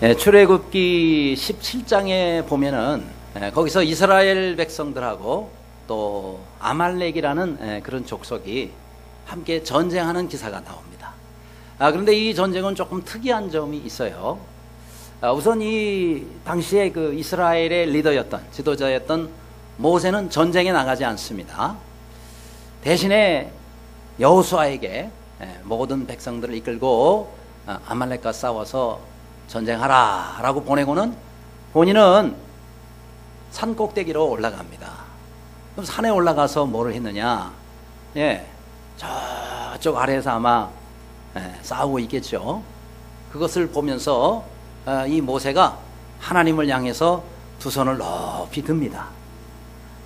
출애굽기 17장에 보면은 거기서 이스라엘 백성들하고 또 아말렉이라는 그런 족속이 함께 전쟁하는 기사가 나옵니다. 그런데 이 전쟁은 조금 특이한 점이 있어요. 우선 이 당시에 그 이스라엘의 리더였던 지도자였던 모세는 전쟁에 나가지 않습니다. 대신에 여호수아에게 모든 백성들을 이끌고 아말렉과 싸워서 전쟁하라 라고 보내고는 본인은 산 꼭대기로 올라갑니다. 그럼 산에 올라가서 뭐를 했느냐? 저쪽 아래에서 아마 싸우고 있겠죠. 그것을 보면서 이 모세가 하나님을 향해서 두 손을 높이 듭니다.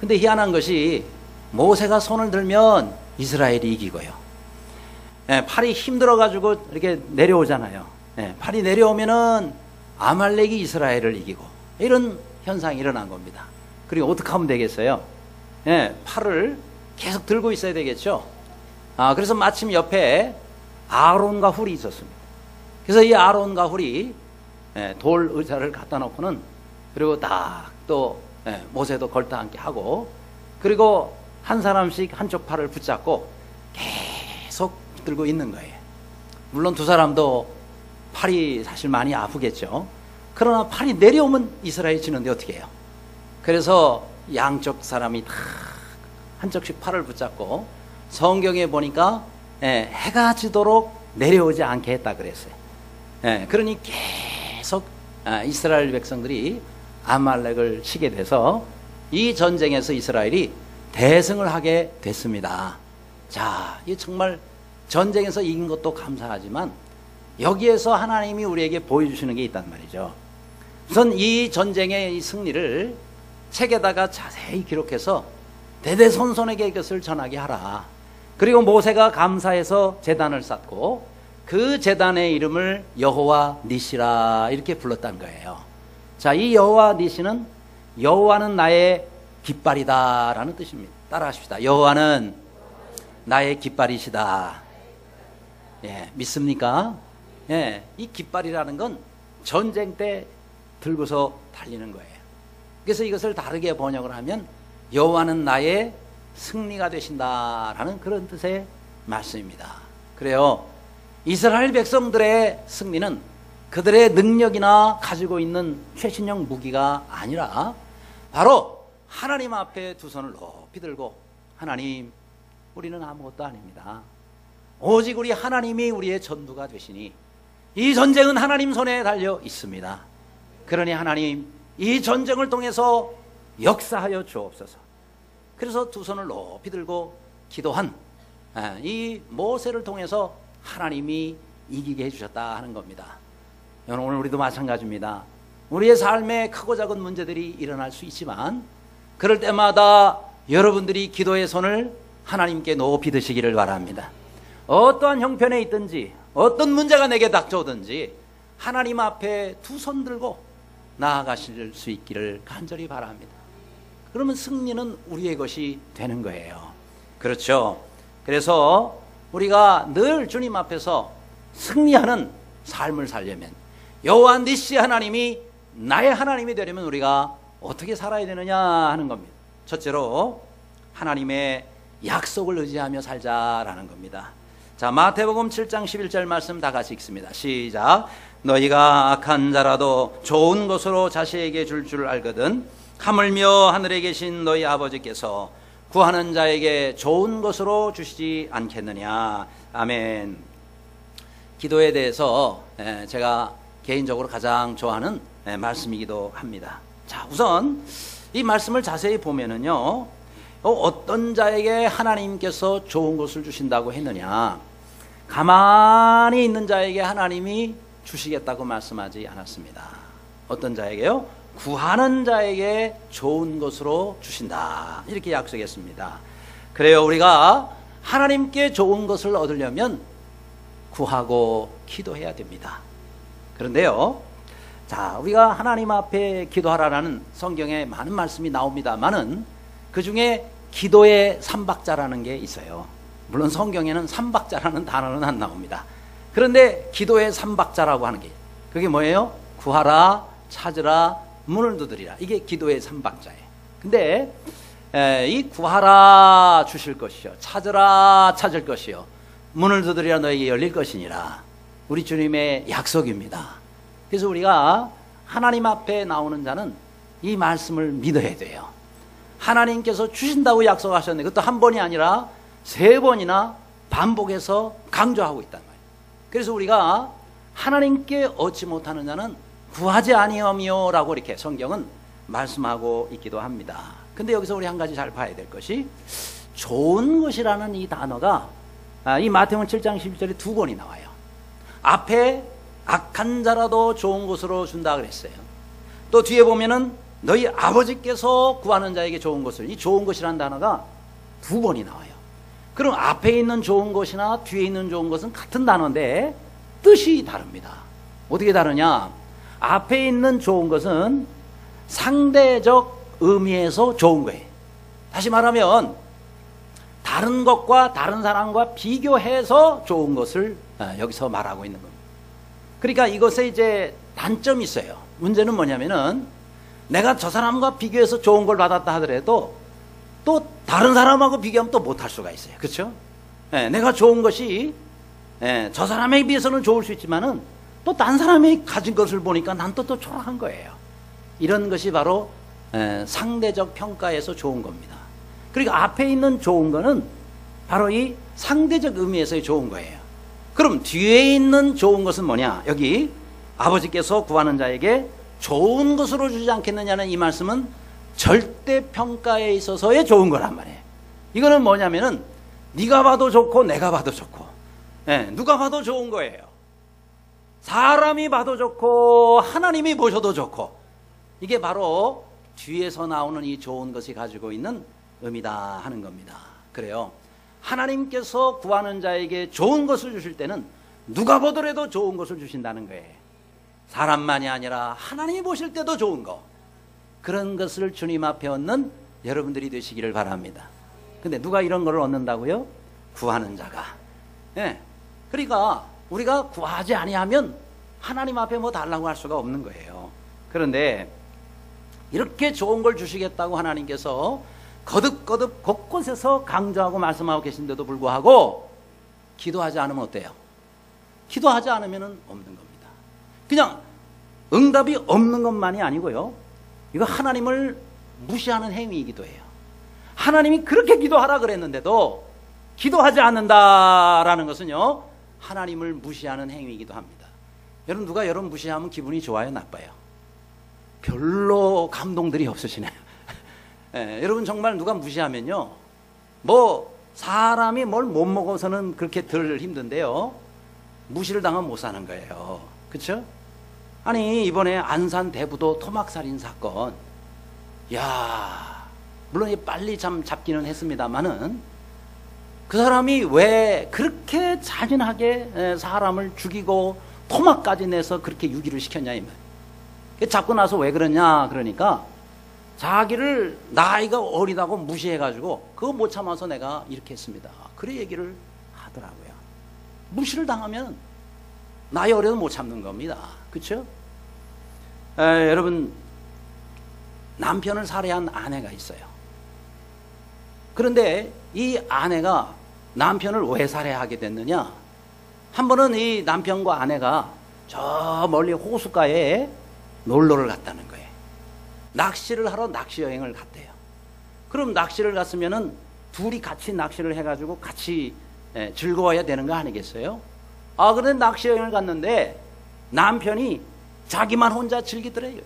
근데 희한한 것이 모세가 손을 들면 이스라엘이 이기고요. 팔이 힘들어가지고 이렇게 내려오잖아요. 팔이 내려오면은 아말렉이 이스라엘을 이기고 이런 현상이 일어난 겁니다. 그리고 어떻게 하면 되겠어요? 팔을 계속 들고 있어야 되겠죠. 그래서 마침 옆에 아론과 훌이 있었습니다. 그래서 이 아론과 훌이 돌 의자를 갖다 놓고는 그리고 딱 또 모세도 걸터 앉게 하고 그리고 한 사람씩 한쪽 팔을 붙잡고 계속 들고 있는 거예요. 물론 두 사람도 팔이 사실 많이 아프겠죠. 그러나 팔이 내려오면 이스라엘이 지는데 어떻게 해요? 그래서 양쪽 사람이 다 한쪽씩 팔을 붙잡고 성경에 보니까 해가 지도록 내려오지 않게 했다 그랬어요. 그러니 계속 이스라엘 백성들이 아말렉을 치게 돼서 이 전쟁에서 이스라엘이 대승을 하게 됐습니다. 자, 이 정말 전쟁에서 이긴 것도 감사하지만 여기에서 하나님이 우리에게 보여주시는 게 있단 말이죠. 우선 이 전쟁의 이 승리를 책에다가 자세히 기록해서 대대손손에게 이것을 전하게 하라. 그리고 모세가 감사해서 제단을 쌓고 그 제단의 이름을 여호와 니시라 이렇게 불렀다는 거예요. 자, 이 여호와 니시는 여호와는 나의 깃발이다 라는 뜻입니다. 따라하십시다. 여호와는 나의 깃발이시다. 믿습니까? 이 깃발이라는 건 전쟁 때 들고서 달리는 거예요. 그래서 이것을 다르게 번역을 하면 여호와는 나의 승리가 되신다라는 그런 뜻의 말씀입니다. 그래요. 이스라엘 백성들의 승리는 그들의 능력이나 가지고 있는 최신형 무기가 아니라 바로 하나님 앞에 두 손을 높이 들고 하나님, 우리는 아무것도 아닙니다. 오직 우리 하나님이 우리의 전부가 되시니 이 전쟁은 하나님 손에 달려 있습니다. 그러니 하나님, 이 전쟁을 통해서 역사하여 주옵소서. 그래서 두 손을 높이 들고 기도한 이 모세를 통해서 하나님이 이기게 해주셨다 하는 겁니다. 오늘 우리도 마찬가지입니다. 우리의 삶에 크고 작은 문제들이 일어날 수 있지만 그럴 때마다 여러분들이 기도의 손을 하나님께 높이 드시기를 바랍니다. 어떠한 형편에 있든지 어떤 문제가 내게 닥쳐오든지 하나님 앞에 두 손 들고 나아가실 수 있기를 간절히 바랍니다. 그러면 승리는 우리의 것이 되는 거예요. 그렇죠? 그래서 우리가 늘 주님 앞에서 승리하는 삶을 살려면 여호와 니시 하나님이 나의 하나님이 되려면 우리가 어떻게 살아야 되느냐 하는 겁니다. 첫째로 하나님의 약속을 의지하며 살자라는 겁니다. 자, 마태복음 7장 11절 말씀 다 같이 읽습니다. 시작. 너희가 악한 자라도 좋은 것으로 자식에게 줄 줄 알거든 하물며 하늘에 계신 너희 아버지께서 구하는 자에게 좋은 것으로 주시지 않겠느냐. 아멘. 기도에 대해서 제가 개인적으로 가장 좋아하는 말씀이기도 합니다. 자, 우선 이 말씀을 자세히 보면은요, 어떤 자에게 하나님께서 좋은 것을 주신다고 했느냐. 가만히 있는 자에게 하나님이 주시겠다고 말씀하지 않았습니다. 어떤 자에게요? 구하는 자에게 좋은 것으로 주신다. 이렇게 약속했습니다. 그래요. 우리가 하나님께 좋은 것을 얻으려면 구하고 기도해야 됩니다. 그런데요, 자, 우리가 하나님 앞에 기도하라는 성경에 많은 말씀이 나옵니다만은 그 중에 기도의 삼박자라는 게 있어요. 물론 성경에는 삼박자라는 단어는 안 나옵니다. 그런데 기도의 삼박자라고 하는 게 그게 뭐예요? 구하라, 찾으라, 문을 두드리라. 이게 기도의 3박자예요. 근데 이 구하라 주실 것이요, 찾으라 찾을 것이요, 문을 두드리라 너에게 열릴 것이니라, 우리 주님의 약속입니다. 그래서 우리가 하나님 앞에 나오는 자는 이 말씀을 믿어야 돼요. 하나님께서 주신다고 약속하셨는데 그것도 한 번이 아니라 3번이나 반복해서 강조하고 있단 말이에요. 그래서 우리가 하나님께 얻지 못하는 자는 구하지 아니하며 라고 이렇게 성경은 말씀하고 있기도 합니다. 근데 여기서 우리 한 가지 잘 봐야 될 것이, 좋은 것이라는 이 단어가 이 마태복음 7장 11절에 2번이 나와요. 앞에 악한 자라도 좋은 것으로 준다 그랬어요. 또 뒤에 보면은 너희 아버지께서 구하는 자에게 좋은 것을, 이 좋은 것이라는 단어가 2번이 나와요. 그럼 앞에 있는 좋은 것이나 뒤에 있는 좋은 것은 같은 단어인데 뜻이 다릅니다. 어떻게 다르냐? 앞에 있는 좋은 것은 상대적 의미에서 좋은 거예요. 다시 말하면 다른 것과 다른 사람과 비교해서 좋은 것을 여기서 말하고 있는 겁니다. 그러니까 이것에 이제 단점이 있어요. 문제는 뭐냐면은 내가 저 사람과 비교해서 좋은 걸 받았다 하더라도 또 다른 사람하고 비교하면 또 못할 수가 있어요. 그렇죠? 내가 좋은 것이 저 사람에 비해서는 좋을 수 있지만은 또 딴 사람이 가진 것을 보니까 난 또 초라한 거예요. 이런 것이 바로 상대적 평가에서 좋은 겁니다. 그러니까 앞에 있는 좋은 거는 바로 이 상대적 의미에서의 좋은 거예요. 그럼 뒤에 있는 좋은 것은 뭐냐? 여기 아버지께서 구하는 자에게 좋은 것으로 주지 않겠느냐는 이 말씀은 절대 평가에 있어서의 좋은 거란 말이에요. 이거는 뭐냐면은 네가 봐도 좋고 내가 봐도 좋고, 누가 봐도 좋은 거예요. 사람이 봐도 좋고 하나님이 보셔도 좋고, 이게 바로 뒤에서 나오는 이 좋은 것이 가지고 있는 의미다 하는 겁니다. 그래요. 하나님께서 구하는 자에게 좋은 것을 주실 때는 누가 보더라도 좋은 것을 주신다는 거예요. 사람만이 아니라 하나님이 보실 때도 좋은 거, 그런 것을 주님 앞에 얻는 여러분들이 되시기를 바랍니다. 근데 누가 이런 걸 얻는다고요? 구하는 자가. 그러니까 우리가 구하지 아니하면 하나님 앞에 뭐 달라고 할 수가 없는 거예요. 그런데 이렇게 좋은 걸 주시겠다고 하나님께서 거듭거듭 곳곳에서 강조하고 말씀하고 계신데도 불구하고 기도하지 않으면 어때요? 기도하지 않으면 없는 겁니다. 그냥 응답이 없는 것만이 아니고요, 이거 하나님을 무시하는 행위이기도 해요. 하나님이 그렇게 기도하라 그랬는데도 기도하지 않는다라는 것은요, 하나님을 무시하는 행위이기도 합니다. 여러분, 누가 여러분 무시하면 기분이 좋아요, 나빠요? 별로 감동들이 없으시네요. 여러분, 정말 누가 무시하면요, 뭐 사람이 뭘 못 먹어서는 그렇게 덜 힘든데요, 무시를 당하면 못 사는 거예요. 그렇죠? 아니, 이번에 안산 대부도 토막살인 사건, 야, 물론 빨리 참 잡기는 했습니다만은 그 사람이 왜 그렇게 잔인하게 사람을 죽이고 토막까지 내서 그렇게 유기를 시켰냐 이 말. 잡고 나서 왜 그러냐 그러니까 자기를 나이가 어리다고 무시해가지고 그거 못 참아서 내가 이렇게 했습니다. 그래 얘기를 하더라고요. 무시를 당하면 나이 어려도 못 참는 겁니다. 그렇죠? 여러분, 남편을 살해한 아내가 있어요. 그런데 이 아내가 남편을 왜 살해하게 됐느냐? 한 번은 이 남편과 아내가 저 멀리 호숫가에 놀러를 갔다는 거예요. 낚시를 하러 낚시 여행을 갔대요. 그럼 낚시를 갔으면은 둘이 같이 낚시를 해가지고 같이 즐거워야 되는 거 아니겠어요? 그런데 낚시 여행을 갔는데 남편이 자기만 혼자 즐기더래요.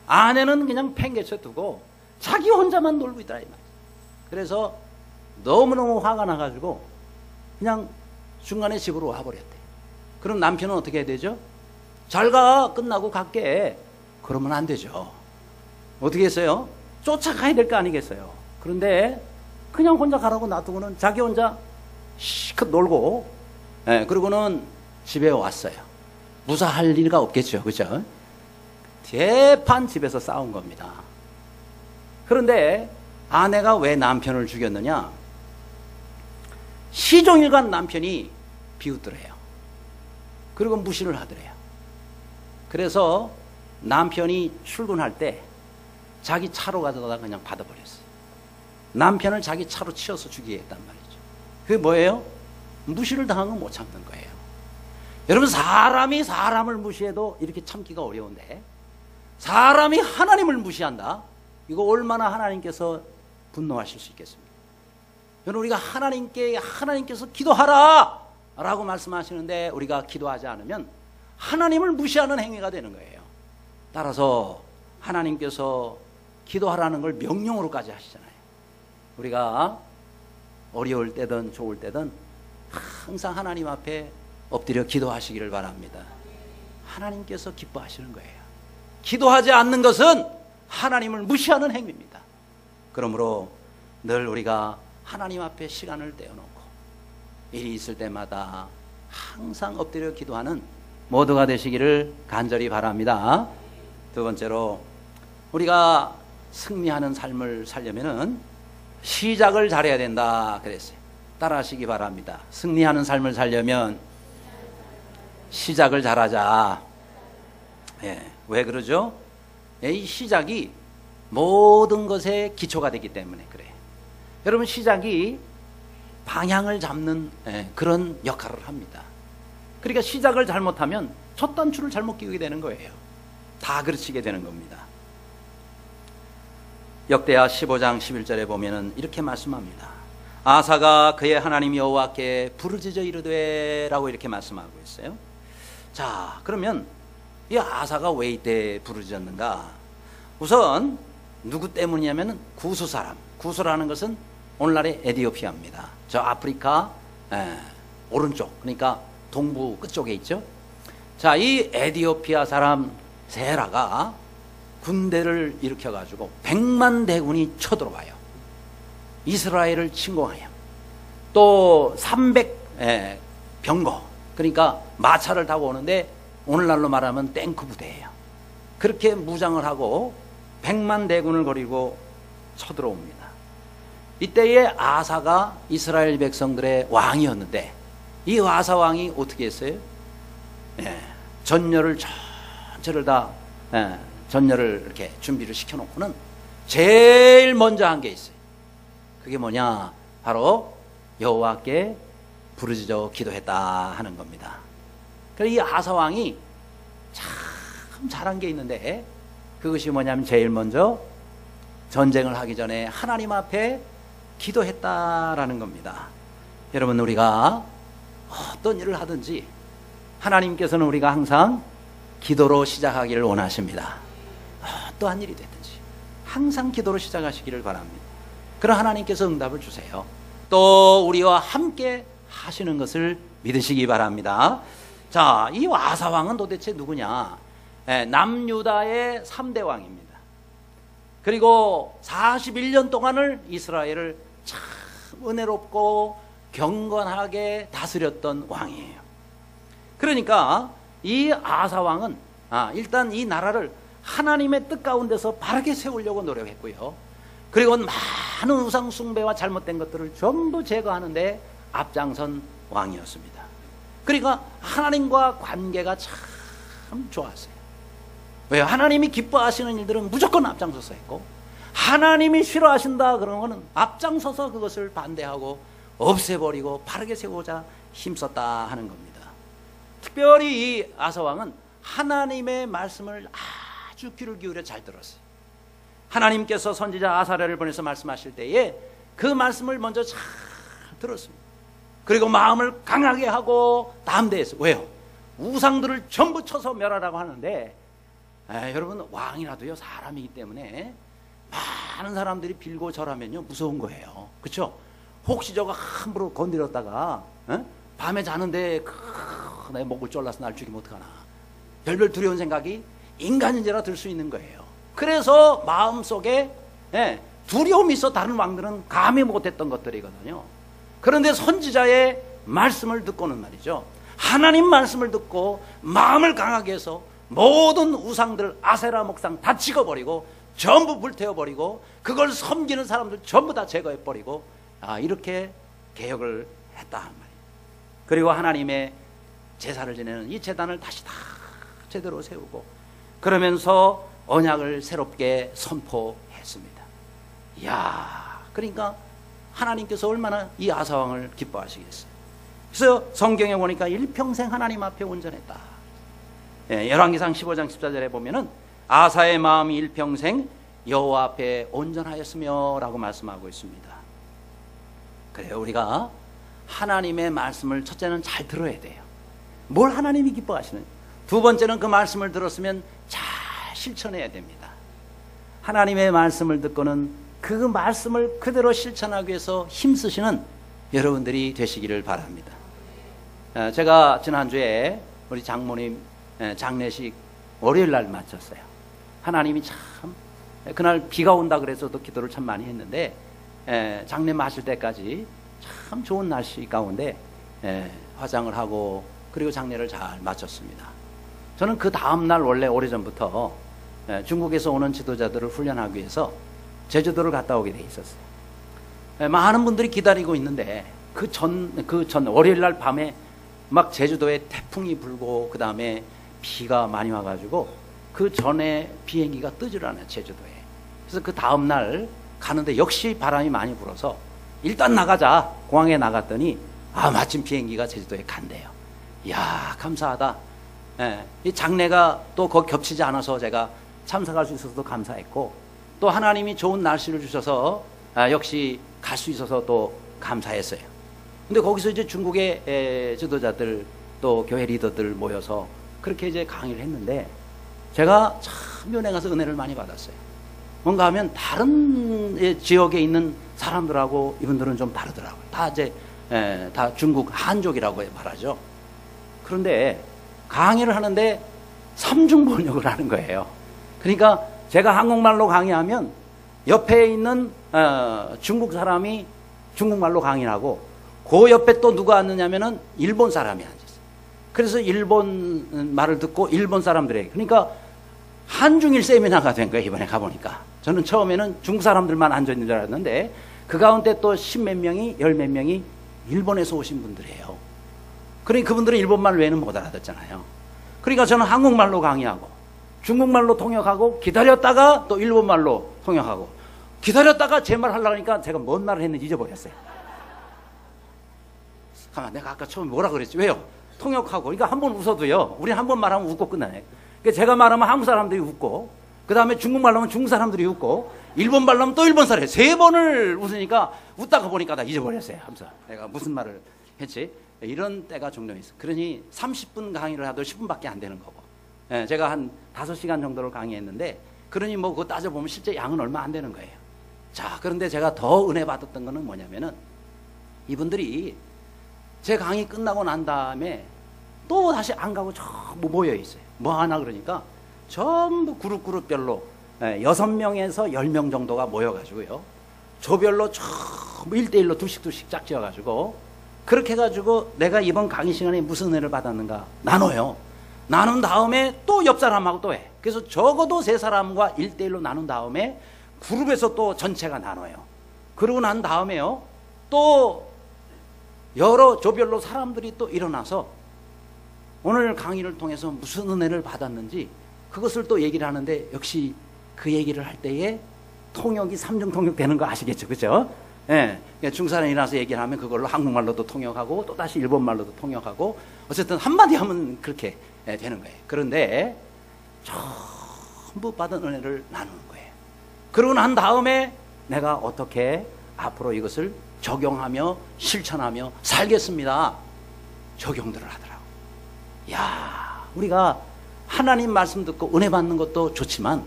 아내는 그냥 팽개쳐 두고 자기 혼자만 놀고 있더라 이 말이에요. 그래서 너무너무 화가 나가지고 그냥 중간에 집으로 와버렸대. 그럼 남편은 어떻게 해야 되죠? 잘 가, 끝나고 갈게. 그러면 안 되죠. 어떻게 했어요? 쫓아가야 될 거 아니겠어요? 그런데 그냥 혼자 가라고 놔두고는 자기 혼자 시컷 놀고, 그리고는 집에 왔어요. 무사할 리가 없겠죠. 그죠? 대판 집에서 싸운 겁니다. 그런데 아내가 왜 남편을 죽였느냐? 시종일관 남편이 비웃더래요. 그리고 무시를 하더래요. 그래서 남편이 출근할 때 자기 차로 가져다가 그냥 받아버렸어요. 남편을 자기 차로 치워서 죽이게 했단 말이죠. 그게 뭐예요? 무시를 당한 건 못 참는 거예요. 여러분, 사람이 사람을 무시해도 이렇게 참기가 어려운데 사람이 하나님을 무시한다? 이거 얼마나 하나님께서 분노하실 수 있겠습니까? 여러분, 우리가 하나님께서 기도하라 라고 말씀하시는데 우리가 기도하지 않으면 하나님을 무시하는 행위가 되는 거예요. 따라서 하나님께서 기도하라는 걸 명령으로까지 하시잖아요. 우리가 어려울 때든 좋을 때든 항상 하나님 앞에 엎드려 기도하시기를 바랍니다. 하나님께서 기뻐하시는 거예요. 기도하지 않는 것은 하나님을 무시하는 행위입니다. 그러므로 늘 우리가 하나님 앞에 시간을 떼어놓고 일이 있을 때마다 항상 엎드려 기도하는 모두가 되시기를 간절히 바랍니다. 두 번째로, 우리가 승리하는 삶을 살려면은 시작을 잘해야 된다 그랬어요. 따라하시기 바랍니다. 승리하는 삶을 살려면 시작을 잘하자. 왜 그러죠? 이 시작이 모든 것의 기초가 되기 때문에 그래요. 여러분, 시작이 방향을 잡는 그런 역할을 합니다. 그러니까 시작을 잘못하면 첫 단추를 잘못 끼우게 되는 거예요. 다 그르치게 되는 겁니다. 역대하 15장 11절에 보면은 이렇게 말씀합니다. 아사가 그의 하나님 여호와께 부르짖어 이르되 라고 이렇게 말씀하고 있어요. 자, 그러면 이 아사가 왜 이때 부르짖었는가? 우선 누구 때문이냐면 구스 사람. 구스라는 것은 오늘날의 에티오피아입니다. 저 아프리카 오른쪽, 그러니까 동부 끝쪽에 있죠. 자, 이 에티오피아 사람 세라가 군대를 일으켜가지고 100만 대군이 쳐들어와요. 이스라엘을 침공하여 또 300 병거, 그러니까 마차를 타고 오는데 오늘날로 말하면 탱크 부대예요. 그렇게 무장을 하고 100만 대군을 거리고 쳐들어옵니다. 이때에 아사가 이스라엘 백성들의 왕이었는데 이 아사 왕이 어떻게 했어요? 전열을 전체를 다 전열을 이렇게 준비를 시켜놓고는 제일 먼저 한 게 있어요. 그게 뭐냐? 바로 여호와께 부르짖어 기도했다 하는 겁니다. 그래서 이 아사 왕이 참 잘한 게 있는데 그것이 뭐냐면 제일 먼저 전쟁을 하기 전에 하나님 앞에 기도했다라는 겁니다. 여러분, 우리가 어떤 일을 하든지 하나님께서는 우리가 항상 기도로 시작하기를 원하십니다. 어떠한 일이 됐든지 항상 기도로 시작하시기를 바랍니다. 그럼 하나님께서 응답을 주세요. 또 우리와 함께 하시는 것을 믿으시기 바랍니다. 자, 이 아사 왕은 도대체 누구냐? 남유다의 3대 왕입니다. 그리고 41년 동안을 이스라엘을 참 은혜롭고 경건하게 다스렸던 왕이에요. 그러니까 이 아사 왕은 일단 이 나라를 하나님의 뜻 가운데서 바르게 세우려고 노력했고요. 그리고 많은 우상 숭배와 잘못된 것들을 전부 제거하는데 앞장선 왕이었습니다. 그러니까 하나님과 관계가 참 좋았어요. 왜요? 하나님이 기뻐하시는 일들은 무조건 앞장서서 했고, 하나님이 싫어하신다 그런 거는 앞장서서 그것을 반대하고 없애버리고 바르게 세우고자 힘썼다 하는 겁니다. 특별히 이 아사 왕은 하나님의 말씀을 아주 귀를 기울여 잘 들었어요. 하나님께서 선지자 아사랴를 보내서 말씀하실 때에 그 말씀을 먼저 잘 들었습니다. 그리고 마음을 강하게 하고 담대했어요. 왜요? 우상들을 전부 쳐서 멸하라고 하는데 여러분, 왕이라도요 사람이기 때문에 많은 사람들이 빌고 절하면요 무서운 거예요. 그렇죠? 혹시 저거 함부로 건드렸다가 밤에 자는데 내 목을 졸라서 날 죽이면 어떡하나, 별별 두려운 생각이 인간인지라 들 수 있는 거예요. 그래서 마음속에 두려움이 있어 다른 왕들은 감히 못했던 것들이거든요. 그런데 선지자의 말씀을 듣고는 말이죠, 하나님 말씀을 듣고 마음을 강하게 해서 모든 우상들 아세라 목상 다 찍어버리고 전부 불태워버리고 그걸 섬기는 사람들 전부 다 제거해버리고 이렇게 개혁을 했다 한 말이에요. 그리고 하나님의 제사를 지내는 이 제단을 다시 다 제대로 세우고 그러면서 언약을 새롭게 선포했습니다. 이야, 그러니까 하나님께서 얼마나 이 아사왕을 기뻐하시겠어요. 그래서 성경에 보니까 일평생 하나님 앞에 온전했다. 열왕기상 15장 14절에 보면은 아사의 마음이 일평생 여호와 앞에 온전하였으며 라고 말씀하고 있습니다. 그래요, 우리가 하나님의 말씀을 첫째는 잘 들어야 돼요. 뭘 하나님이 기뻐하시는지. 두 번째는 그 말씀을 들었으면 잘 실천해야 됩니다. 하나님의 말씀을 듣고는 그 말씀을 그대로 실천하기 위해서 힘쓰시는 여러분들이 되시기를 바랍니다. 제가 지난주에 우리 장모님 장례식 월요일날 마쳤어요. 하나님이 참 그날 비가 온다 그래서도 기도를 참 많이 했는데 장례 마실 때까지 참 좋은 날씨 가운데 화장을 하고 그리고 장례를 잘 마쳤습니다. 저는 그 다음날 원래 오래전부터 중국에서 오는 지도자들을 훈련하기 위해서 제주도를 갔다 오게 돼 있었어요. 많은 분들이 기다리고 있는데 그 전 월요일날 밤에 막 제주도에 태풍이 불고 그 다음에 비가 많이 와가지고 그 전에 비행기가 뜨질 않아요, 제주도에. 그래서 그 다음날 가는데 역시 바람이 많이 불어서 일단 나가자 공항에 나갔더니 마침 비행기가 제주도에 간대요. 이야, 감사하다. 이 장례가 또 거기 겹치지 않아서 제가 참석할 수 있어서도 감사했고 또 하나님이 좋은 날씨를 주셔서 역시 갈 수 있어서 또 감사했어요. 근데 거기서 이제 중국의 지도자들 또 교회 리더들 모여서 그렇게 이제 강의를 했는데 제가 참 면회 가서 은혜를 많이 받았어요. 뭔가 하면 다른 지역에 있는 사람들하고 이분들은 좀 다르더라고요. 다 이제 다 중국 한족이라고 말하죠. 그런데 강의를 하는데 삼중 번역을 하는 거예요. 그러니까 제가 한국말로 강의하면 옆에 있는 중국 사람이 중국말로 강의를 하고 그 옆에 또 누가 앉느냐면은 일본 사람이 앉았어요. 그래서 일본 말을 듣고 일본 사람들에게, 그러니까 한중일 세미나가 된 거예요. 이번에 가보니까 저는 처음에는 중국 사람들만 앉아있는 줄 알았는데 그 가운데 또 십몇 명이 열몇 명이 일본에서 오신 분들이에요. 그러니까 그분들은 일본말 외에는 못 알아듣잖아요. 그러니까 저는 한국말로 강의하고 중국말로 통역하고 기다렸다가 또 일본말로 통역하고 기다렸다가 제 말 하려고 하니까 제가 뭔 말을 했는지 잊어버렸어요. 가만, 내가 아까 처음에 뭐라 그랬지? 왜요? 통역하고. 그러니까 한 번 웃어도요, 우리 한 번 말하면 웃고 끝나네. 그러니까 제가 말하면 한국 사람들이 웃고 그 다음에 중국말로 하면 중국 사람들이 웃고 일본말로 하면 또 일본 사람이 세 번을 웃으니까 웃다가 보니까 다 잊어버렸어요. 하면서 내가 무슨 말을 했지? 이런 때가 종종 있어. 그러니 30분 강의를 하도 10분밖에 안 되는 거고 제가 한 5시간 정도를 강의했는데 그러니 뭐 그거 따져보면 실제 양은 얼마 안 되는 거예요. 자, 그런데 제가 더 은혜 받았던 거는 뭐냐면은 이분들이 제 강의 끝나고 난 다음에 또 다시 안 가고 전부 모여 있어요. 뭐 하나 그러니까 전부 그룹별로 6명에서 10명 정도가 모여가지고요. 조별로 전부 1대1로 두씩 짝지어가지고 그렇게 해가지고 내가 이번 강의 시간에 무슨 은혜를 받았는가 나눠요. 나눈 다음에 또 옆 사람하고 또 해. 그래서 적어도 3사람과 1대1로 나눈 다음에 그룹에서 또 전체가 나눠요. 그러고 난 다음에요. 또 여러 조별로 사람들이 또 일어나서 오늘 강의를 통해서 무슨 은혜를 받았는지 그것을 또 얘기를 하는데 역시 그 얘기를 할 때에 통역이 3중 통역 되는 거 아시겠죠? 그죠? 예. 중사람이 일어나서 얘기를 하면 그걸로 한국말로도 통역하고 또 다시 일본말로도 통역하고 어쨌든 한마디 하면 그렇게 되는 거예요. 그런데 전부 받은 은혜를 나누는 거예요. 그러고 난 다음에 내가 어떻게 앞으로 이것을 적용하며 실천하며 살겠습니다. 적용들을 하더라고. 야, 우리가 하나님 말씀 듣고 은혜 받는 것도 좋지만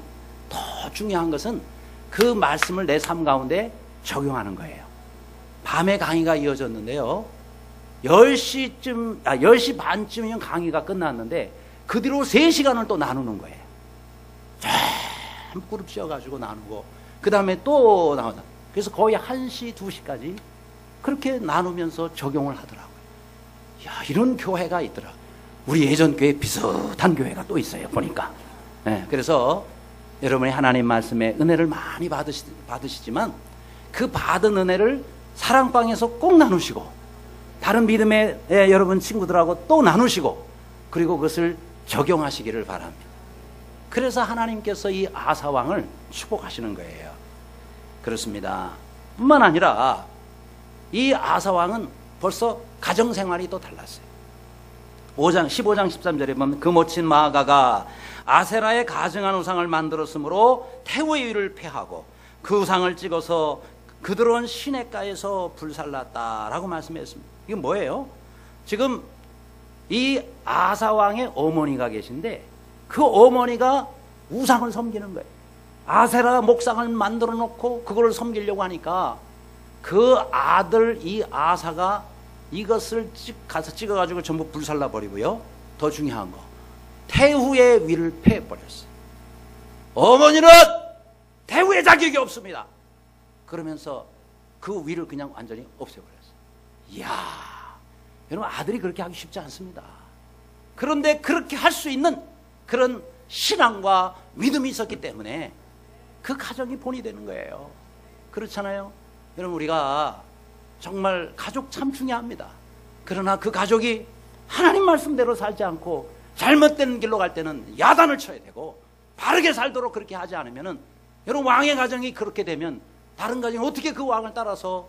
더 중요한 것은 그 말씀을 내 삶 가운데 적용하는 거예요. 밤에 강의가 이어졌는데요. 10시 반쯤이면 강의가 끝났는데 그 뒤로 3시간을 또 나누는 거예요. 참 그룹 씌워가지고 나누고 그 다음에 또 나오다. 그래서 거의 1시, 2시까지 그렇게 나누면서 적용을 하더라고요. 야, 이런 교회가 있더라. 우리 예전 교회 비슷한 교회가 또 있어요, 보니까. 그래서 여러분이 하나님 말씀에 은혜를 많이 받으시지만 그 받은 은혜를 사랑방에서 꼭 나누시고 다른 믿음의 여러분 친구들하고 또 나누시고 그리고 그것을 적용하시기를 바랍니다. 그래서 하나님께서 이 아사왕을 축복하시는 거예요. 그렇습니다. 뿐만 아니라 이 아사왕은 벌써 가정생활이 또 달랐어요. 15장 13절에 보면 그 모친 마아가가 아세라의 가증한 우상을 만들었으므로 태우의 위를 폐하고 그 우상을 찍어서 그들은 시냇가에서 불살랐다라고 말씀했습니다. 이게 뭐예요? 지금 이 아사왕의 어머니가 계신데 그 어머니가 우상을 섬기는 거예요. 아세라 목상을 만들어 놓고 그걸 섬기려고 하니까 그 아들 이 아사가 이것을 가서 찍어가지고 전부 불살라 버리고요. 더 중요한 거, 태후의 위를 패버렸어요. 어머니는 태후의 자격이 없습니다. 그러면서 그 위를 그냥 완전히 없애버렸어요. 이야, 여러분, 아들이 그렇게 하기 쉽지 않습니다. 그런데 그렇게 할 수 있는 그런 신앙과 믿음이 있었기 때문에 그 가정이 본이 되는 거예요. 그렇잖아요. 여러분, 우리가 정말 가족 참 중요합니다. 그러나 그 가족이 하나님 말씀대로 살지 않고 잘못된 길로 갈 때는 야단을 쳐야 되고, 바르게 살도록 그렇게 하지 않으면은, 여러분, 왕의 가정이 그렇게 되면 다른 가정이 어떻게 그 왕을 따라서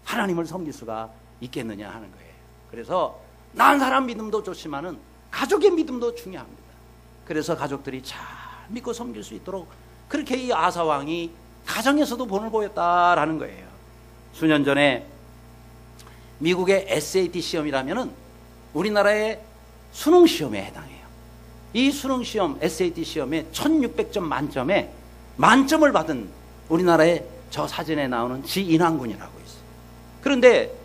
하나님을 섬길 수가 있겠느냐 하는 거예요. 그래서 난 사람 믿음도 좋지만은 가족의 믿음도 중요합니다. 그래서 가족들이 잘 믿고 섬길 수 있도록 그렇게 이 아사 왕이 가정에서도 본을 보였다라는 거예요. 수년 전에 미국의 SAT 시험이라면은 우리나라의 수능 시험에 해당해요. 이 수능 시험, SAT 시험에 1600점 만점에 만점을 받은 우리나라의 저 사진에 나오는 지인환군이라고 있어요. 그런데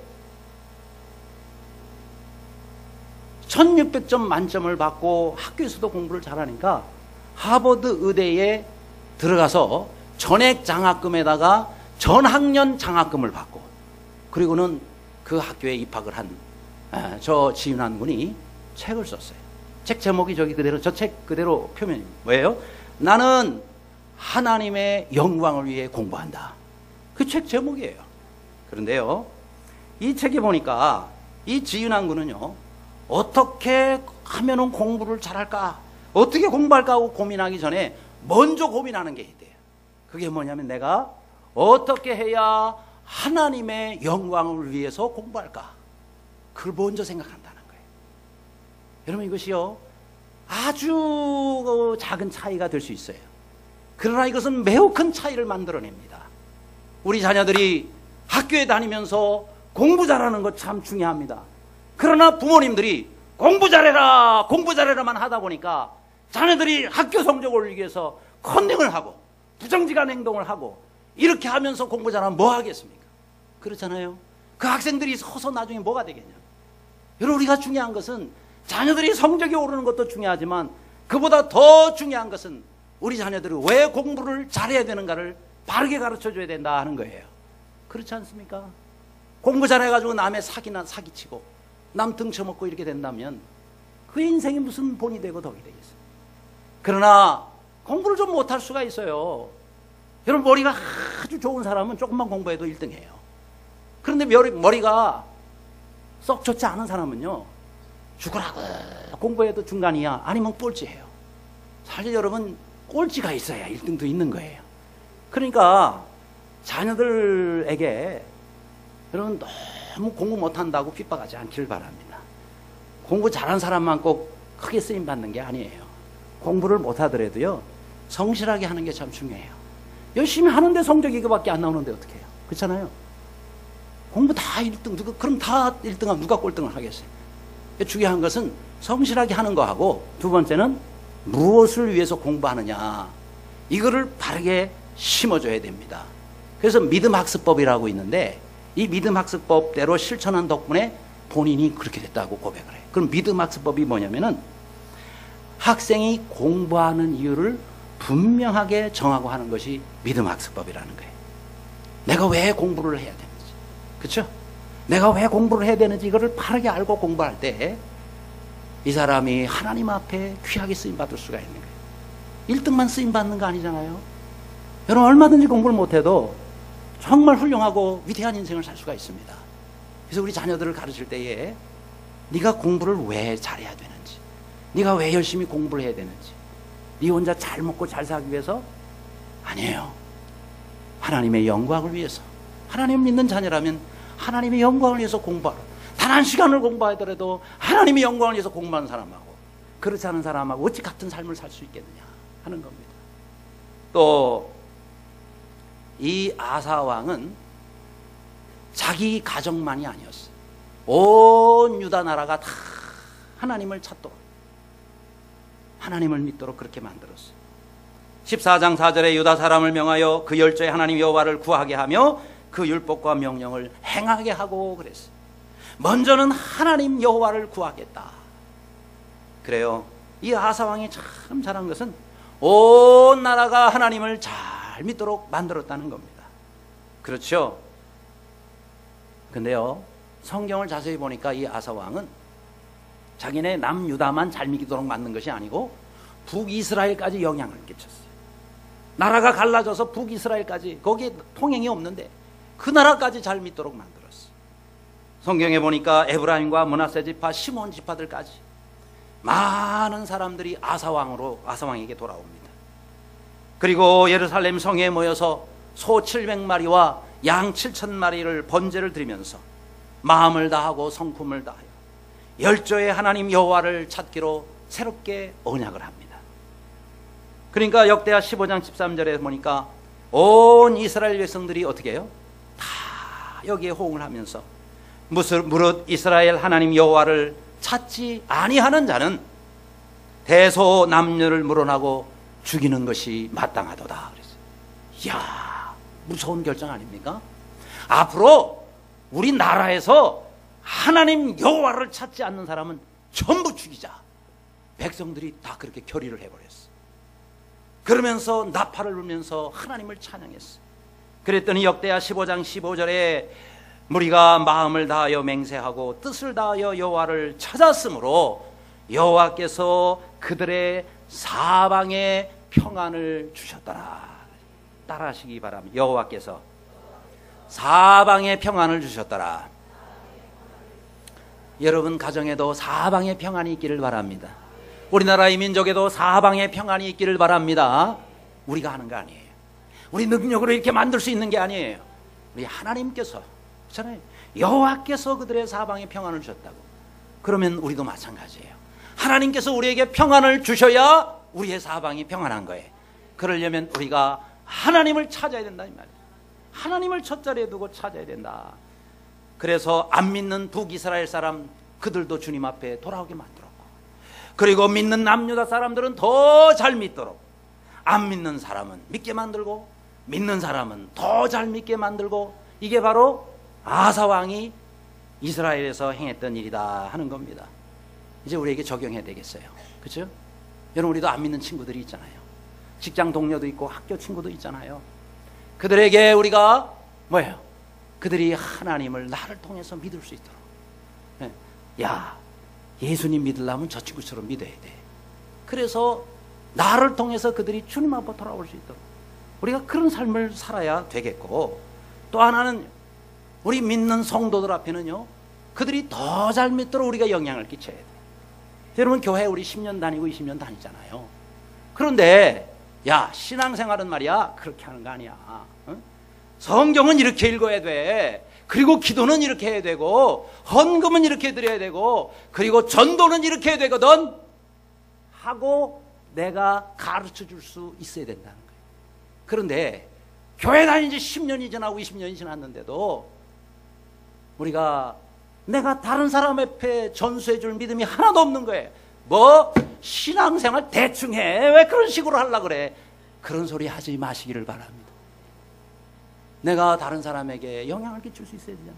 1600점 만점을 받고 학교에서도 공부를 잘하니까 하버드 의대에 들어가서 전액 장학금에다가 전학년 장학금을 받고, 그리고는 그 학교에 입학을 한 저 지윤환 군이 책을 썼어요. 책 제목이 저기 그대로, 저 책 그대로 표면이 뭐예요? 나는 하나님의 영광을 위해 공부한다. 그 책 제목이에요. 그런데요, 이 책에 보니까 이 지윤환 군은요, 어떻게 하면은 공부를 잘할까, 어떻게 공부할까 하고 고민하기 전에 먼저 고민하는 게 있대요. 그게 뭐냐면, 내가 어떻게 해야 하나님의 영광을 위해서 공부할까, 그걸 먼저 생각한다는 거예요. 여러분, 이것이요, 아주 작은 차이가 될 수 있어요. 그러나 이것은 매우 큰 차이를 만들어냅니다. 우리 자녀들이 학교에 다니면서 공부 잘하는 것 참 중요합니다. 그러나 부모님들이 공부 잘해라만 하다 보니까 자녀들이 학교 성적을 올리기 위해서 컨닝을 하고 부정직한 행동을 하고, 이렇게 하면서 공부 잘하면 뭐 하겠습니까? 그렇잖아요. 그 학생들이 서서 나중에 뭐가 되겠냐. 여러분, 우리가 중요한 것은 자녀들이 성적이 오르는 것도 중요하지만 그보다 더 중요한 것은 우리 자녀들이 왜 공부를 잘해야 되는가를 바르게 가르쳐줘야 된다 하는 거예요. 그렇지 않습니까? 공부 잘해가지고 남의 사기치고 남 등쳐먹고 이렇게 된다면 그 인생이 무슨 본이 되고 덕이 되겠어요. 그러나 공부를 좀 못할 수가 있어요. 여러분, 머리가 아주 좋은 사람은 조금만 공부해도 1등해요. 그런데 머리가 썩 좋지 않은 사람은요, 죽으라고 공부해도 중간이야, 아니면 꼴찌해요. 사실 여러분, 꼴찌가 있어야 1등도 있는 거예요. 그러니까 자녀들에게 여러분, 너무 공부 못한다고 핍박하지 않기를 바랍니다. 공부 잘한 사람만 꼭 크게 쓰임받는 게 아니에요. 공부를 못하더라도요, 성실하게 하는 게 참 중요해요. 열심히 하는데 성적이 이거밖에 안 나오는데 어떻게 해요? 그렇잖아요. 공부 다 1등, 그럼 다 1등하면 누가 꼴등을 하겠어요? 중요한 것은 성실하게 하는 거하고, 두 번째는 무엇을 위해서 공부하느냐, 이거를 바르게 심어줘야 됩니다. 그래서 믿음학습법이라고 있는데, 이 믿음학습법대로 실천한 덕분에 본인이 그렇게 됐다고 고백을 해요. 그럼 믿음학습법이 뭐냐면은, 학생이 공부하는 이유를 분명하게 정하고 하는 것이 믿음학습법이라는 거예요. 내가 왜 공부를 해야 되는지, 그렇죠? 내가 왜 공부를 해야 되는지 이거를 바르게 알고 공부할 때 이 사람이 하나님 앞에 귀하게 쓰임받을 수가 있는 거예요. 1등만 쓰임받는 거 아니잖아요. 여러분, 얼마든지 공부를 못해도 정말 훌륭하고 위대한 인생을 살 수가 있습니다. 그래서 우리 자녀들을 가르칠 때에 네가 공부를 왜 잘해야 되는지, 네가 왜 열심히 공부를 해야 되는지, 네 혼자 잘 먹고 잘 살기 위해서? 아니에요. 하나님의 영광을 위해서. 하나님 믿는 자녀라면 하나님의 영광을 위해서 공부하라. 단 한 시간을 공부하더라도 하나님의 영광을 위해서 공부하는 사람하고 그렇지 않은 사람하고 어찌 같은 삶을 살 수 있겠느냐 하는 겁니다. 또 이 아사 왕은 자기 가정만이 아니었어요. 온 유다 나라가 다 하나님을 찾도록, 하나님을 믿도록 그렇게 만들었어요. 14장 4절에 유다 사람을 명하여 그 열조에 하나님 여호와를 구하게 하며 그 율법과 명령을 행하게 하고 그랬어요. 먼저는 하나님 여호와를 구하겠다. 그래요. 이 아사 왕이 참 잘한 것은 온 나라가 하나님을 잘 믿도록 만들었다는 겁니다. 그렇죠? 근데요, 성경을 자세히 보니까 이 아사 왕은 자기네 남유다만 잘 믿도록 만든 것이 아니고 북이스라엘까지 영향을 끼쳤어요. 나라가 갈라져서 북이스라엘까지, 거기에 통행이 없는데 그 나라까지 잘 믿도록 만들었어요. 성경에 보니까 에브라임과 므낫세 지파, 시몬 지파들까지 많은 사람들이 아사왕에게 돌아옵니다. 그리고 예루살렘 성에 모여서 소 700마리와 양 7,000마리를 번제를 드리면서 마음을 다하고 성품을 다하여 열조의 하나님 여호와를 찾기로 새롭게 언약을 합니다. 그러니까 역대하 15장 13절에 보니까 온 이스라엘 백성들이 어떻게 해요? 다 여기에 호응을 하면서 무릇 이스라엘 하나님 여호와를 찾지 아니하는 자는 대소남녀를 물어나고 죽이는 것이 마땅하도다 그랬어요. 이야, 무서운 결정 아닙니까? 앞으로 우리 나라에서 하나님 여호와를 찾지 않는 사람은 전부 죽이자. 백성들이 다 그렇게 결의를 해버렸어. 그러면서 나팔을 불면서 하나님을 찬양했어. 그랬더니 역대하 15장 15절에 무리가 마음을 다하여 맹세하고 뜻을 다하여 여호와를 찾았으므로 여호와께서 그들의 사방에 평안을 주셨더라. 따라하시기 바랍니다. 여호와께서 사방에 평안을 주셨더라. 여러분 가정에도 사방에 평안이 있기를 바랍니다. 우리나라의 민족에도 사방에 평안이 있기를 바랍니다. 우리가 하는 거 아니에요. 우리 능력으로 이렇게 만들 수 있는 게 아니에요. 우리 하나님께서, 그렇잖아요. 여호와께서 그들의 사방에 평안을 주셨다고. 그러면 우리도 마찬가지예요. 하나님께서 우리에게 평안을 주셔야 우리의 사방이 평안한 거예요. 그러려면 우리가 하나님을 찾아야 된다 이 말이에요. 하나님을 첫 자리에 두고 찾아야 된다. 그래서 안 믿는 북이스라엘 사람 그들도 주님 앞에 돌아오게 만들었고, 그리고 믿는 남유다 사람들은 더 잘 믿도록, 안 믿는 사람은 믿게 만들고 믿는 사람은 더 잘 믿게 만들고, 이게 바로 아사 왕이 이스라엘에서 행했던 일이다 하는 겁니다. 이제 우리에게 적용해야 되겠어요. 그렇죠? 여러분, 우리도 안 믿는 친구들이 있잖아요. 직장 동료도 있고 학교 친구도 있잖아요. 그들에게 우리가 뭐예요? 그들이 하나님을 나를 통해서 믿을 수 있도록, 야, 예수님 믿으려면 저 친구처럼 믿어야 돼. 그래서 나를 통해서 그들이 주님 앞으로 돌아올 수 있도록 우리가 그런 삶을 살아야 되겠고, 또 하나는 우리 믿는 성도들 앞에는요, 그들이 더 잘 믿도록 우리가 영향을 끼쳐야 돼. 여러분, 교회 우리 10년 다니고 20년 다니잖아요. 그런데 야, 신앙생활은 말이야 그렇게 하는 거 아니야. 응? 성경은 이렇게 읽어야 돼. 그리고 기도는 이렇게 해야 되고, 헌금은 이렇게 드려야 되고, 그리고 전도는 이렇게 해야 되거든 하고 내가 가르쳐 줄 수 있어야 된다는 거예요. 그런데 교회 다닌 지 10년이 지나고 20년이 지났는데도 우리가 내가 다른 사람 앞에 전수해 줄 믿음이 하나도 없는 거예요. 뭐 신앙생활 대충 해, 왜 그런 식으로 하려고 그래. 그런 소리 하지 마시기를 바랍니다. 내가 다른 사람에게 영향을 끼칠 수 있어야 되잖아요.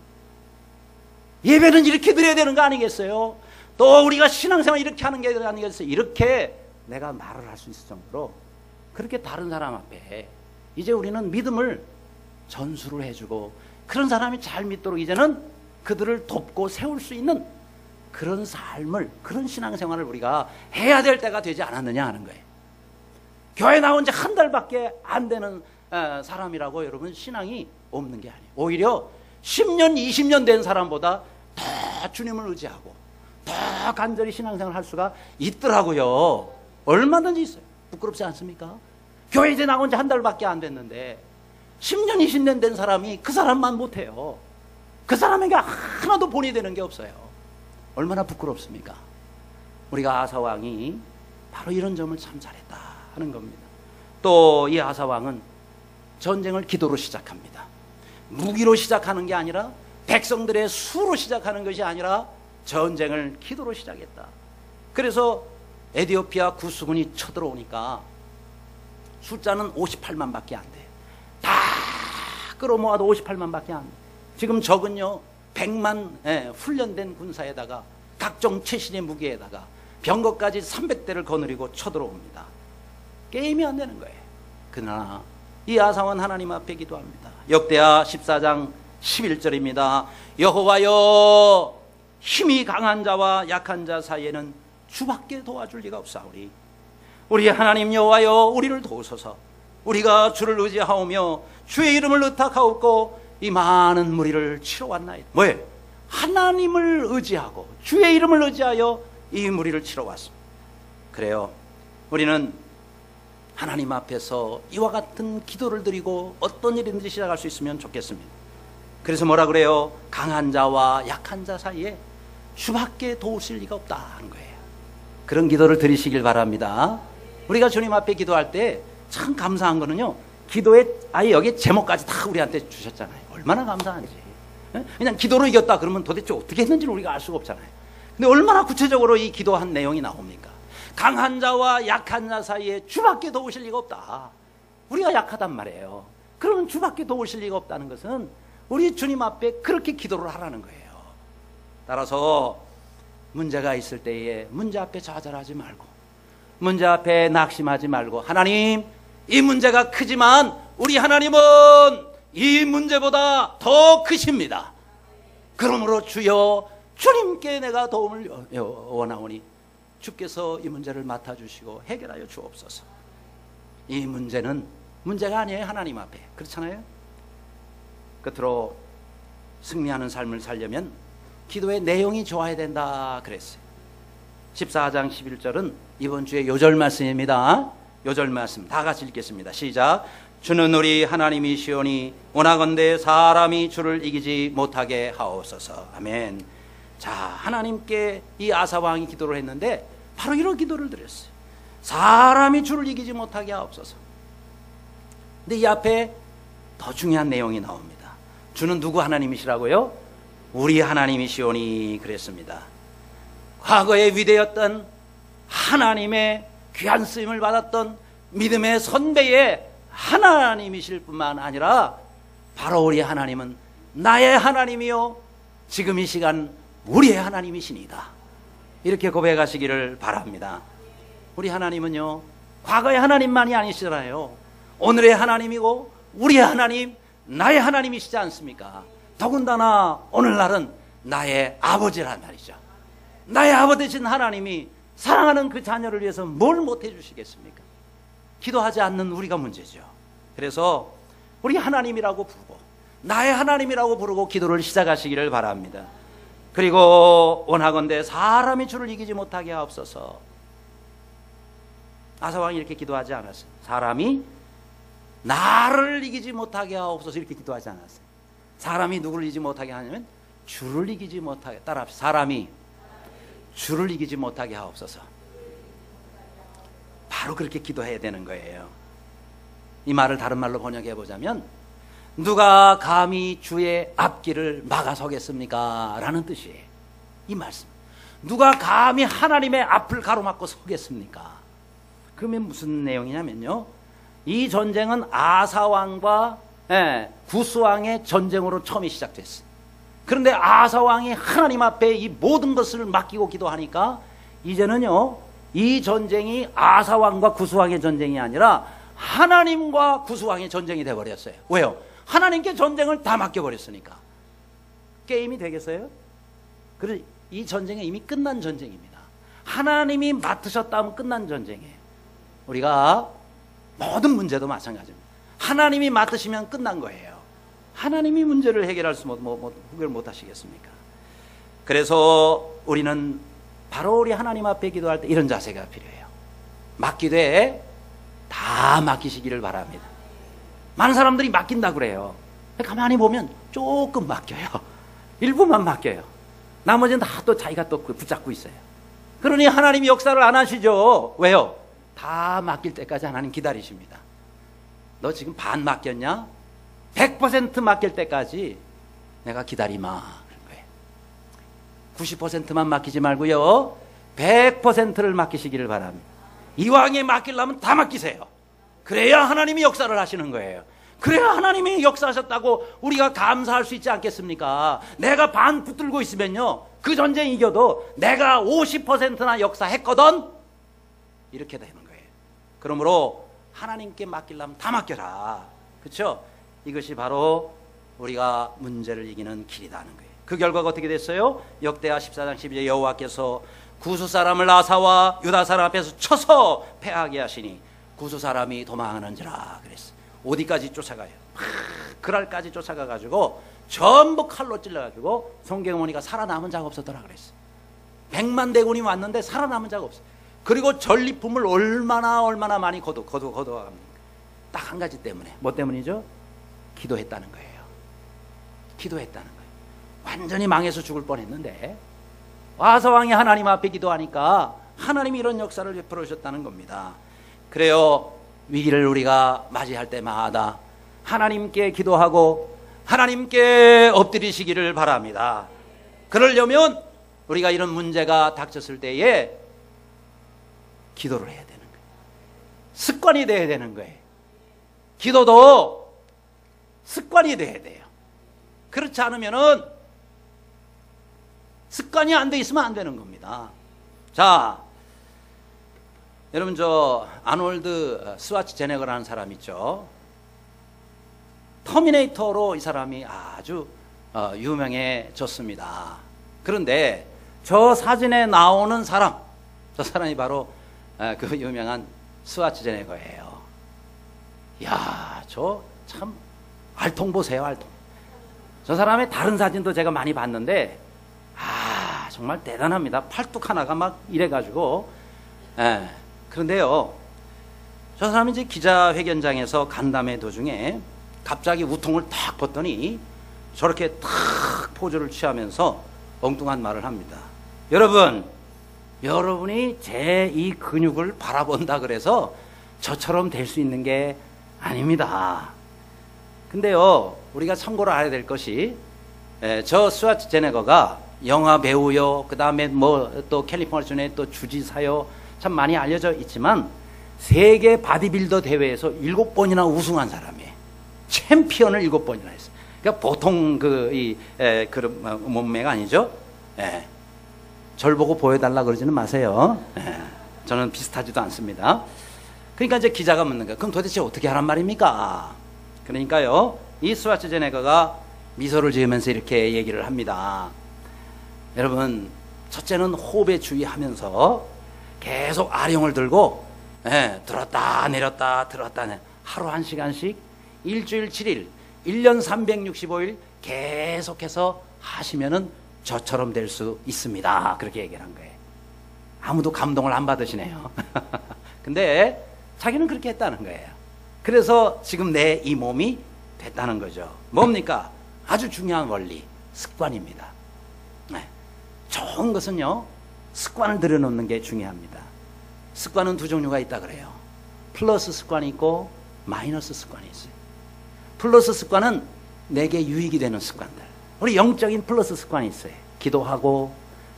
예배는 이렇게 드려야 되는 거 아니겠어요? 또 우리가 신앙생활 이렇게 하는 게 아니겠어요? 이렇게 내가 말을 할 수 있을 정도로 그렇게 다른 사람 앞에 이제 우리는 믿음을 전수를 해주고, 그런 사람이 잘 믿도록 이제는 그들을 돕고 세울 수 있는 그런 삶을, 그런 신앙생활을 우리가 해야 될 때가 되지 않았느냐 하는 거예요. 교회 나온 지 한 달밖에 안 되는 사람이라고 여러분 신앙이 없는 게 아니에요. 오히려 10년, 20년 된 사람보다 더 주님을 의지하고 더 간절히 신앙생활을 할 수가 있더라고요. 얼마든지 있어요. 부끄럽지 않습니까? 교회 이제 나온 지 한 달밖에 안 됐는데 10년, 20년 된 사람이 그 사람만 못해요. 그 사람에게 하나도 본이 되는 게 없어요. 얼마나 부끄럽습니까? 우리가 아사왕이 바로 이런 점을 참 잘했다 하는 겁니다. 또 이 아사왕은 전쟁을 기도로 시작합니다. 무기로 시작하는 게 아니라, 백성들의 수로 시작하는 것이 아니라 전쟁을 기도로 시작했다. 그래서 에디오피아 구수군이 쳐들어오니까 숫자는 58만 밖에 안 돼요. 다 끌어모아도 58만 밖에 안 돼요. 지금 적은요 100만 훈련된 군사에다가 각종 최신의 무기에다가 병거까지 300대를 거느리고 쳐들어옵니다. 게임이 안 되는 거예요. 그러나 이 아사왕은 하나님 앞에 기도합니다. 역대하 14장 11절입니다. 여호와여, 힘이 강한 자와 약한 자 사이에는 주밖에 도와줄 리가 없사오니 우리 하나님 여호와여, 우리를 도우소서. 우리가 주를 의지하오며 주의 이름을 의탁하옵고 이 많은 무리를 치러 왔나이다. 뭐예요? 하나님을 의지하고 주의 이름을 의지하여 이 무리를 치러 왔습니다. 그래요, 우리는 하나님 앞에서 이와 같은 기도를 드리고 어떤 일이든지 시작할 수 있으면 좋겠습니다. 그래서 뭐라 그래요? 강한 자와 약한 자 사이에 주밖에 도우실 리가 없다 하는 거예요. 그런 기도를 드리시길 바랍니다. 우리가 주님 앞에 기도할 때 참 감사한 거는요, 기도에 아예 여기 제목까지 다 우리한테 주셨잖아요. 얼마나 감사한지. 그냥 기도로 이겼다 그러면 도대체 어떻게 했는지를 우리가 알 수가 없잖아요. 근데 얼마나 구체적으로 이 기도한 내용이 나옵니까? 강한 자와 약한 자 사이에 주밖에 도우실 리가 없다. 우리가 약하단 말이에요. 그러면 주밖에 도우실 리가 없다는 것은 우리 주님 앞에 그렇게 기도를 하라는 거예요. 따라서 문제가 있을 때에 문제 앞에 좌절하지 말고, 문제 앞에 낙심하지 말고, 하나님, 이 문제가 크지만 우리 하나님은 이 문제보다 더 크십니다. 그러므로 주여, 주님께 내가 도움을 원하오니 주께서 이 문제를 맡아주시고 해결하여 주옵소서. 이 문제는 문제가 아니에요. 하나님 앞에. 그렇잖아요. 끝으로 승리하는 삶을 살려면 기도의 내용이 좋아야 된다 그랬어요. 14장 11절은 이번 주의 요절 말씀입니다. 요절 말씀 다 같이 읽겠습니다. 시작. 주는 우리 하나님이시오니 원하건대 사람이 주를 이기지 못하게 하옵소서. 아멘. 자, 하나님께 이 아사왕이 기도를 했는데 바로 이런 기도를 드렸어요. 사람이 주를 이기지 못하게 하옵소서. 근데 이 앞에 더 중요한 내용이 나옵니다. 주는 누구 하나님이시라고요? 우리 하나님이시오니 그랬습니다. 과거에 위대했던 하나님의 귀한 쓰임을 받았던 믿음의 선배의 하나님이실 뿐만 아니라 바로 우리 하나님은 나의 하나님이요 지금 이 시간 우리의 하나님이시니다. 이렇게 고백하시기를 바랍니다. 우리 하나님은요 과거의 하나님만이 아니시잖아요. 오늘의 하나님이고 우리의 하나님, 나의 하나님이시지 않습니까? 더군다나 오늘날은 나의 아버지란 말이죠. 나의 아버지 되신 하나님이 사랑하는 그 자녀를 위해서 뭘 못해 주시겠습니까? 기도하지 않는 우리가 문제죠. 그래서 우리 하나님이라고 부르고 나의 하나님이라고 부르고 기도를 시작하시기를 바랍니다. 그리고 원하건대 사람이 주를 이기지 못하게 하옵소서. 아사왕이 이렇게 기도하지 않았어요. 사람이 나를 이기지 못하게 하옵소서 이렇게 기도하지 않았어요. 사람이 누구를 이기지 못하게 하냐면 주를 이기지 못하게. 따라합시다. 사람이 주를 이기지 못하게 하옵소서. 바로 그렇게 기도해야 되는 거예요. 이 말을 다른 말로 번역해 보자면 누가 감히 주의 앞길을 막아서겠습니까? 라는 뜻이에요. 이 말씀. 누가 감히 하나님의 앞을 가로막고 서겠습니까? 그러면 무슨 내용이냐면요, 이 전쟁은 아사왕과 구스왕의 전쟁으로 처음에 시작됐어요. 그런데 아사왕이 하나님 앞에 이 모든 것을 맡기고 기도하니까 이제는요 이 전쟁이 아사왕과 구스왕의 전쟁이 아니라 하나님과 구스왕의 전쟁이 되어버렸어요. 왜요? 하나님께 전쟁을 다 맡겨버렸으니까. 게임이 되겠어요? 그래서 이 전쟁은 이미 끝난 전쟁입니다. 하나님이 맡으셨다면 끝난 전쟁이에요. 우리가 모든 문제도 마찬가지입니다. 하나님이 맡으시면 끝난 거예요. 하나님이 문제를 해결할 수 해결 못 하시겠습니까? 그래서 우리는 바로 우리 하나님 앞에 기도할 때 이런 자세가 필요해요. 맡기되 다 맡기시기를 바랍니다. 많은 사람들이 맡긴다 그래요. 가만히 보면 조금 맡겨요. 일부만 맡겨요. 나머지는 다 또 자기가 또 붙잡고 있어요. 그러니 하나님이 역사를 안 하시죠. 왜요? 다 맡길 때까지 하나님 기다리십니다. 너 지금 반 맡겼냐? 100% 맡길 때까지 내가 기다리마. 그런 거예요. 90%만 맡기지 말고요. 100%를 맡기시기를 바랍니다. 이왕에 맡기려면 다 맡기세요. 그래야 하나님이 역사를 하시는 거예요. 그래야 하나님이 역사하셨다고 우리가 감사할 수 있지 않겠습니까? 내가 반 붙들고 있으면요, 그 전쟁 이겨도 내가 50%나 역사했거든, 이렇게 되는 거예요. 그러므로 하나님께 맡기려면 다 맡겨라. 그렇죠? 이것이 바로 우리가 문제를 이기는 길이라는 거예요. 그 결과가 어떻게 됐어요? 역대하 14장 12절 여호와께서 구스 사람을 아사와 유다 사람 앞에서 쳐서 패하게 하시니 구스 사람이 도망하는지라 그랬어요. 어디까지 쫓아가요? 그랄까지 쫓아가가지고 전부 칼로 찔러가지고 송경원이가 살아남은 자가 없었더라 그랬어요. 100만 대군이 왔는데 살아남은 자가 없어요. 그리고 전리품을 얼마나 많이 거둬갑니까? 딱 한 가지 때문에. 뭐 때문이죠? 기도했다는 거예요. 기도했다는 거예요. 완전히 망해서 죽을 뻔했는데 아사왕이 하나님 앞에 기도하니까 하나님이 이런 역사를 베풀어 주셨다는 겁니다. 그래요. 위기를 우리가 맞이할 때마다 하나님께 기도하고 하나님께 엎드리시기를 바랍니다. 그러려면 우리가 이런 문제가 닥쳤을 때에 기도를 해야 되는 거예요. 습관이 돼야 되는 거예요. 기도도 습관이 돼야 돼요. 그렇지 않으면은 습관이 안 돼 있으면 안 되는 겁니다. 자, 여러분 저 아놀드 스와츠제네거라는 사람 있죠. 터미네이터로 이 사람이 아주 유명해졌습니다. 그런데 저 사진에 나오는 사람, 저 사람이 바로 그 유명한 스와츠제네거예요. 이야, 저 참 알통 보세요, 알통. 저 사람의 다른 사진도 제가 많이 봤는데 정말 대단합니다. 팔뚝 하나가 막 이래가지고. 그런데요, 저 사람이 이제 기자회견장에서 간담회 도중에 갑자기 우통을 탁 벗더니 저렇게 탁 포즈를 취하면서 엉뚱한 말을 합니다. 여러분이 제 이 근육을 바라본다 그래서 저처럼 될 수 있는 게 아닙니다. 근데요, 우리가 참고로 알아야 될 것이, 저 스와츠제네거가 영화 배우요, 그 다음에 뭐 또 캘리포니아주의 또 주지사요, 참 많이 알려져 있지만 세계 바디빌더 대회에서 7번이나 우승한 사람이에요. 챔피언을 7번이나 했어요. 그러니까 보통 그런 몸매가 아니죠. 절 보고 보여달라 그러지는 마세요. 저는 비슷하지도 않습니다. 그러니까 이제 기자가 묻는 거예요. 그럼 도대체 어떻게 하란 말입니까? 그러니까요, 이 스와츠제네거가 미소를 지으면서 이렇게 얘기를 합니다. 여러분, 첫째는 호흡에 주의하면서 계속 아령을 들고 들었다 내렸다 들었다 내렸다, 하루 1시간씩 일주일 7일 1년 365일 계속해서 하시면은 저처럼 될 수 있습니다. 그렇게 얘기를 한 거예요. 아무도 감동을 안 받으시네요. 근데 자기는 그렇게 했다는 거예요. 그래서 지금 내 이 몸이 됐다는 거죠. 뭡니까? 아주 중요한 원리, 습관입니다. 좋은 것은요, 습관을 들여놓는 게 중요합니다. 습관은 두 종류가 있다 그래요. 플러스 습관이 있고 마이너스 습관이 있어요. 플러스 습관은 내게 유익이 되는 습관들. 우리 영적인 플러스 습관이 있어요. 기도하고,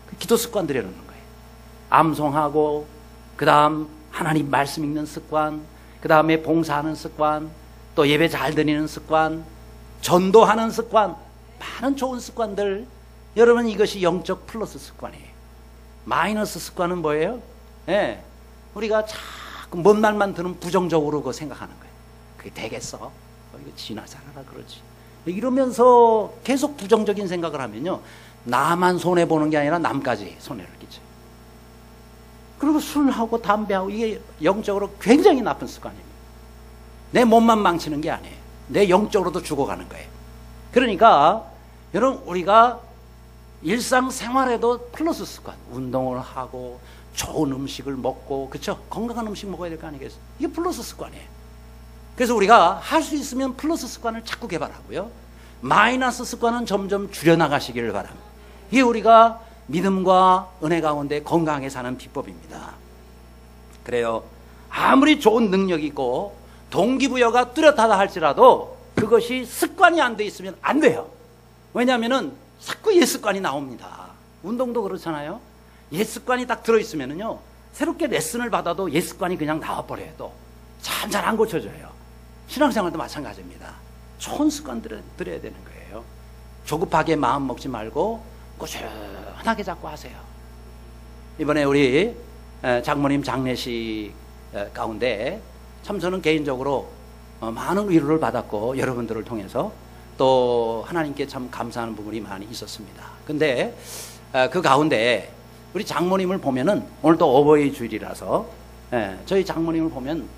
그 기도 습관 들여놓는 거예요. 암송하고, 그 다음 하나님 말씀 읽는 습관, 그 다음에 봉사하는 습관, 또 예배 잘 드리는 습관, 전도하는 습관, 많은 좋은 습관들. 여러분, 이것이 영적 플러스 습관이에요. 마이너스 습관은 뭐예요? 우리가 자꾸 뭔 말만 들으면 부정적으로 그거 생각하는 거예요. 그게 되겠어? 이거 지나잖아 그러지. 이러면서 계속 부정적인 생각을 하면요, 나만 손해보는 게 아니라 남까지 손해를 끼쳐요. 그리고 술하고 담배하고 이게 영적으로 굉장히 나쁜 습관입니다. 내 몸만 망치는 게 아니에요. 내 영적으로도 죽어가는 거예요. 그러니까 여러분, 우리가 일상생활에도 플러스 습관, 운동을 하고 좋은 음식을 먹고, 그렇죠? 건강한 음식 먹어야 될 거 아니겠어요? 이게 플러스 습관이에요. 그래서 우리가 할 수 있으면 플러스 습관을 자꾸 개발하고요, 마이너스 습관은 점점 줄여나가시기를 바랍니다. 이게 우리가 믿음과 은혜 가운데 건강하게 사는 비법입니다. 그래요. 아무리 좋은 능력이 있고 동기부여가 뚜렷하다 할지라도 그것이 습관이 안 돼 있으면 안 돼요. 왜냐하면은 자꾸 옛 습관이 나옵니다. 운동도 그렇잖아요. 옛 습관이 딱 들어있으면은요, 새롭게 레슨을 받아도 옛 습관이 그냥 나와버려요. 또 잘 안 고쳐져요. 신앙생활도 마찬가지입니다. 좋은 습관 들여야 되는 거예요. 조급하게 마음 먹지 말고 꾸준하게 자꾸 하세요. 이번에 우리 장모님 장례식 가운데 참 저는 개인적으로 많은 위로를 받았고, 여러분들을 통해서 또 하나님께 참 감사하는 부분이 많이 있었습니다. 근데 그 가운데 우리 장모님을 보면은, 오늘 또 어버이 주일이라서 저희 장모님을 보면,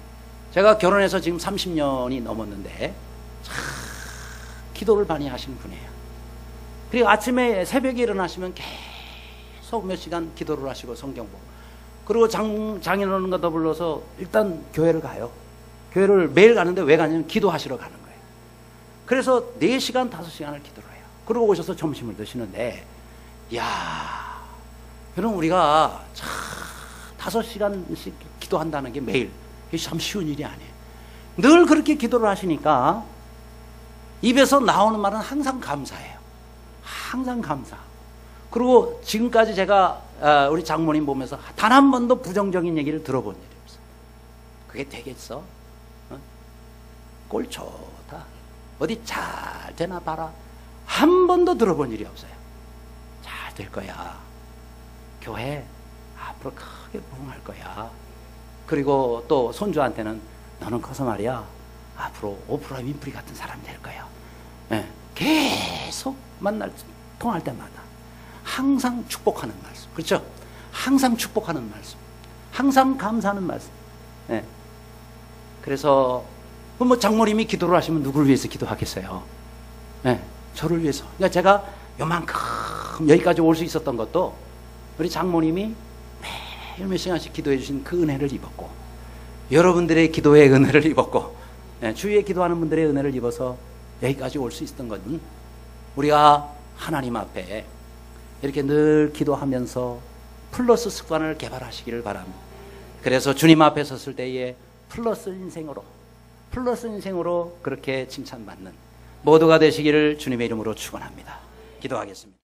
제가 결혼해서 지금 30년이 넘었는데 참 기도를 많이 하시는 분이에요. 그리고 아침에 새벽에 일어나시면 계속 몇 시간 기도를 하시고 성경 보고, 그리고 장인어른과 더불어서 일단 교회를 가요. 교회를 매일 가는데 왜 가냐면 기도하시러 가는 거예요. 그래서 4시간 5시간을 기도를 해요. 그러고 오셔서 점심을 드시는데, 이야, 여러분, 우리가 참 5시간씩 기도한다는 게 매일, 이게 참 쉬운 일이 아니에요. 늘 그렇게 기도를 하시니까 입에서 나오는 말은 항상 감사해요. 항상 감사. 그리고 지금까지 제가 우리 장모님 보면서 단 한 번도 부정적인 얘기를 들어본 일이 없어요. 그게 되겠어? 꼴 좋다, 어디 잘 되나 봐라, 한 번도 들어본 일이 없어요. 잘 될 거야, 교회 앞으로 크게 부흥할 거야. 그리고 또 손주한테는 너는 커서 말이야 앞으로 오프라 윈프리 같은 사람이 될 거야. 계속 통할 때마다 항상 축복하는 말씀, 그렇죠? 항상 축복하는 말씀, 항상 감사하는 말씀. 그래서 뭐 장모님이 기도를 하시면 누구를 위해서 기도하겠어요? 저를 위해서. 그러니까 제가 요만큼 여기까지 올 수 있었던 것도 우리 장모님이 매일 몇 시간씩 기도해 주신 그 은혜를 입었고, 여러분들의 기도의 은혜를 입었고, 주위에 기도하는 분들의 은혜를 입어서 여기까지 올 수 있었던 것은, 우리가 하나님 앞에 이렇게 늘 기도하면서 플러스 습관을 개발하시기를 바랍니다. 그래서 주님 앞에 섰을 때에 플러스 인생으로 그렇게 칭찬받는 모두가 되시기를 주님의 이름으로 축원합니다. 기도하겠습니다.